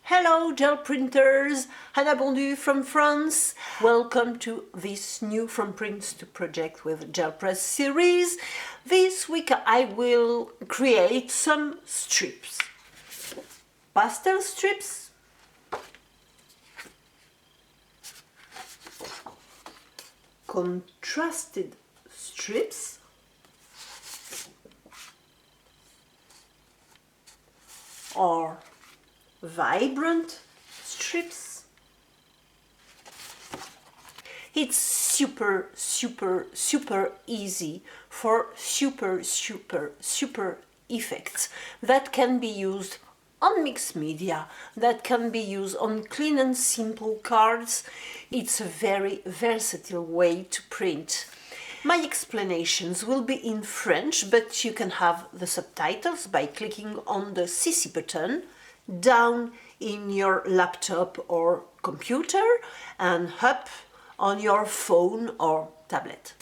Hello gel printers, Hannah Bondu from France. Welcome to this new From Prints to Project with Gel Press series. This week I will create some strips. Pastel strips, contrasted strips, or vibrant strips. It's super easy for super effects that can be used on mixed media, that can be used on clean and simple cards. It's a very versatile way to print. My explanations will be in French, but you can have the subtitles by clicking on the CC button down in your laptop or computer and up on your phone or tablet.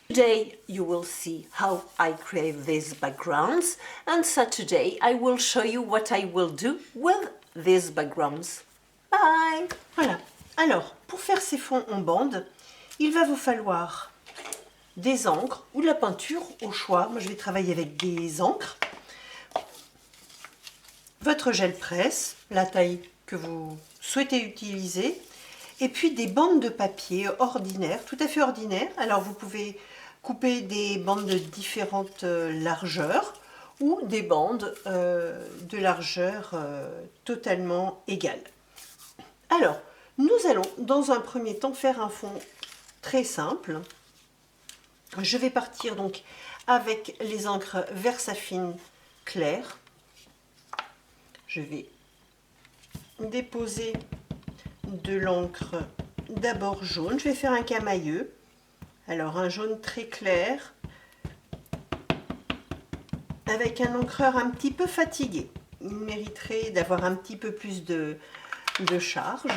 Today you will see how I create these backgrounds, and Saturday I will show you what I will do with these backgrounds. Bye! Voilà, alors pour faire ces fonds en bande, il va vous falloir des encres ou de la peinture au choix. Moi je vais travailler avec des encres. Votre gel presse, la taille que vous souhaitez utiliser, et puis des bandes de papier ordinaires, tout à fait ordinaires. Alors vous pouvez couper des bandes de différentes largeurs ou des bandes de largeur totalement égale. Alors, nous allons dans un premier temps faire un fond très simple. Je vais partir donc avec les encres Versafine claires. Je vais déposer de l'encre d'abord jaune. Je vais faire un camailleux. Alors un jaune très clair avec un encreur un petit peu fatigué. Il mériterait d'avoir un petit peu plus de charge.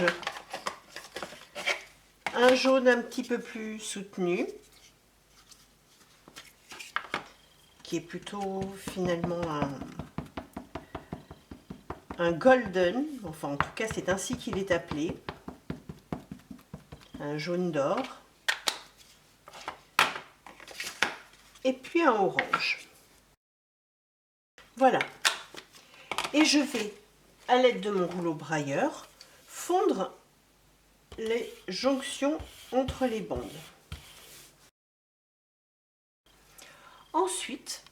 Un jaune un petit peu plus soutenu, qui est plutôt finalement un golden, enfin en tout cas c'est ainsi qu'il est appelé, un jaune d'or, et puis un orange. Voilà, et je vais, à l'aide de mon rouleau brailleur, fondre les jonctions entre les bandes. Ensuite,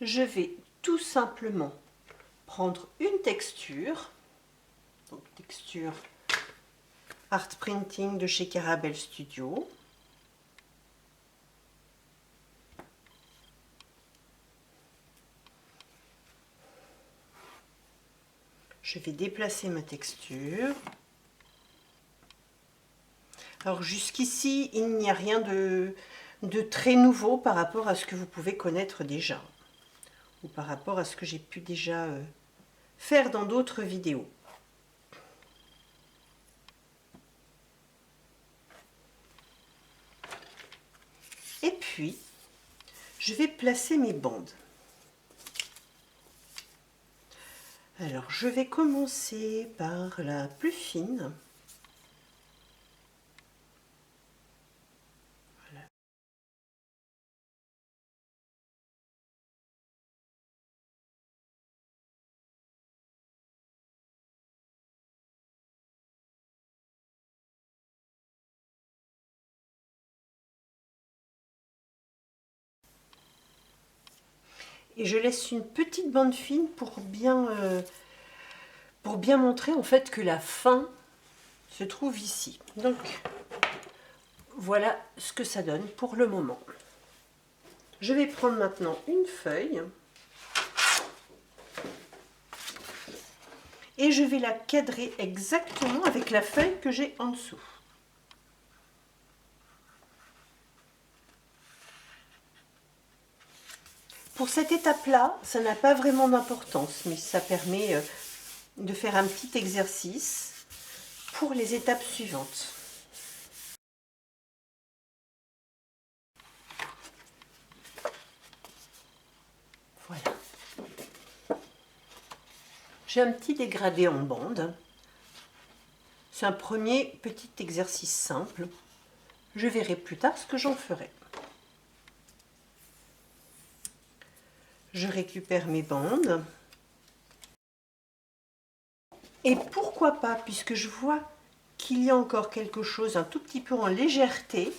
je vais tout simplement prendre une texture, donc texture Art Printing de chez Caramel Studio. Je vais déplacer ma texture. Alors jusqu'ici, il n'y a rien de très nouveau par rapport à ce que vous pouvez connaître déjà, ou par rapport à ce que j'ai pu déjà faire dans d'autres vidéos. Et puis, je vais placer mes bandes. Alors, je vais commencer par la plus fine. Voilà. Et je laisse une petite bande fine pour bien montrer en fait que la fin se trouve ici. Donc voilà ce que ça donne pour le moment. Je vais prendre maintenant une feuille et je vais la cadrer exactement avec la feuille que j'ai en dessous. Pour cette étape-là, ça n'a pas vraiment d'importance, mais ça permet de faire un petit exercice pour les étapes suivantes. Voilà. J'ai un petit dégradé en bande. C'est un premier petit exercice simple. Je verrai plus tard ce que j'en ferai. Je récupère mes bandes. Et pourquoi pas, puisque je vois qu'il y a encore quelque chose un tout petit peu en légèreté,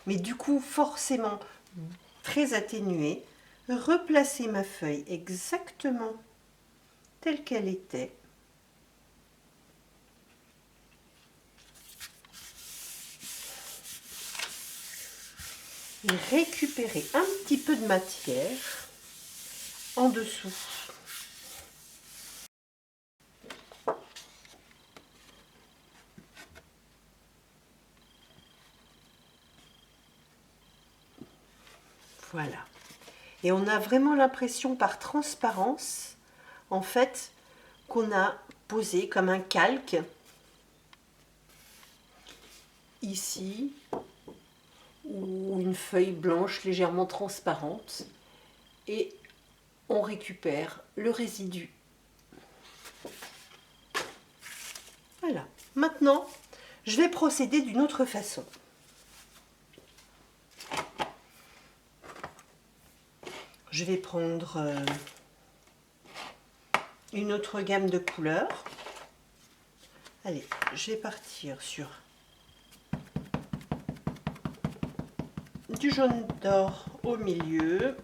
mais du coup forcément très atténué, replacer ma feuille exactement telle qu'elle était. Et récupérer un petit peu de matière en dessous. Voilà. Et on a vraiment l'impression par transparence, en fait, qu'on a posé comme un calque ici, ou une feuille blanche légèrement transparente, et on récupère le résidu. Voilà. Maintenant, je vais procéder d'une autre façon. Je vais prendre une autre gamme de couleurs. Allez, je vais partir sur du jaune d'or au milieu,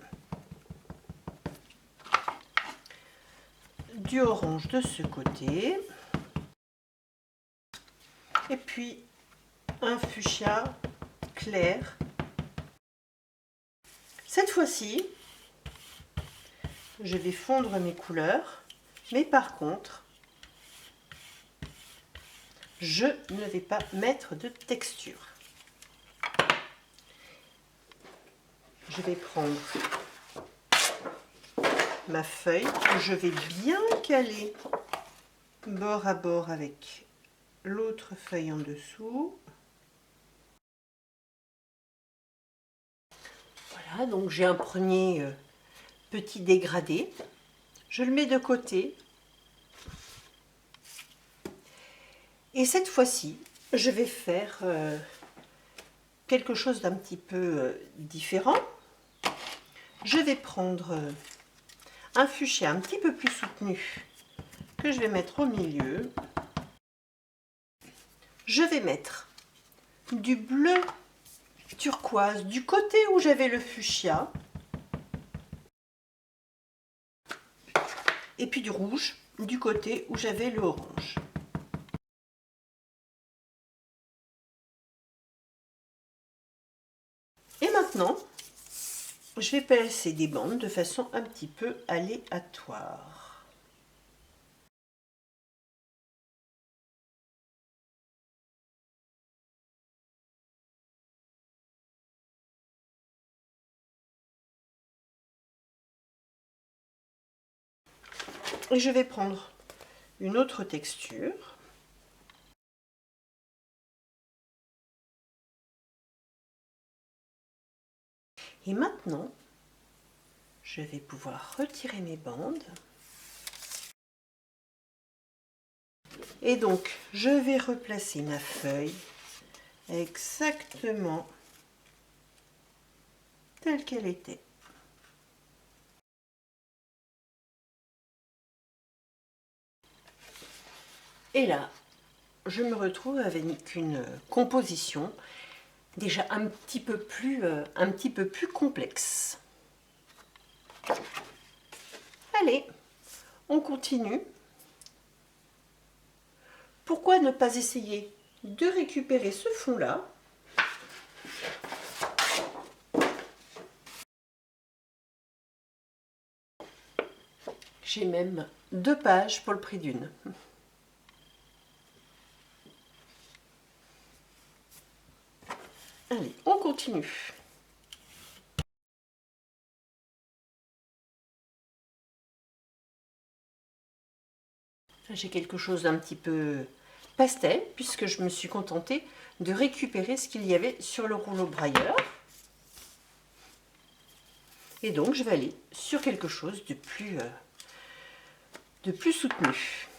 du orange de ce côté, et puis un fuchsia clair. Cette fois-ci, je vais fondre mes couleurs, mais par contre, je ne vais pas mettre de texture. Je vais prendre ma feuille que je vais bien caler bord à bord avec l'autre feuille en dessous. Voilà, donc j'ai un premier petit dégradé. Je le mets de côté. Et cette fois-ci, je vais faire quelque chose d'un petit peu différent. Je vais prendre un fuchsia un petit peu plus soutenu que je vais mettre au milieu. Je vais mettre du bleu turquoise du côté où j'avais le fuchsia et puis du rouge du côté où j'avais le orange. Et maintenant, je vais placer des bandes de façon un petit peu aléatoire. Et je vais prendre une autre texture. Et maintenant, je vais pouvoir retirer mes bandes. Et donc, je vais replacer ma feuille exactement telle qu'elle était. Et là, je me retrouve avec une composition déjà un petit peu plus complexe. Allez, on continue. Pourquoi ne pas essayer de récupérer ce fond-là ? J'ai même 2 pages pour le prix d'une. Allez, on continue. J'ai quelque chose d'un petit peu pastel, puisque je me suis contentée de récupérer ce qu'il y avait sur le rouleau brailleur. Et donc je vais aller sur quelque chose de plus soutenu.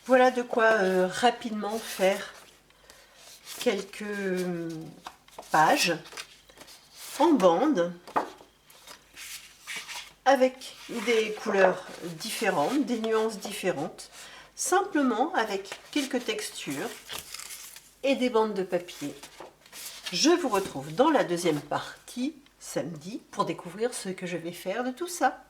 Voilà de quoi rapidement faire quelques pages en bande avec des couleurs différentes, des nuances différentes, simplement avec quelques textures et des bandes de papier. Je vous retrouve dans la deuxième partie samedi pour découvrir ce que je vais faire de tout ça.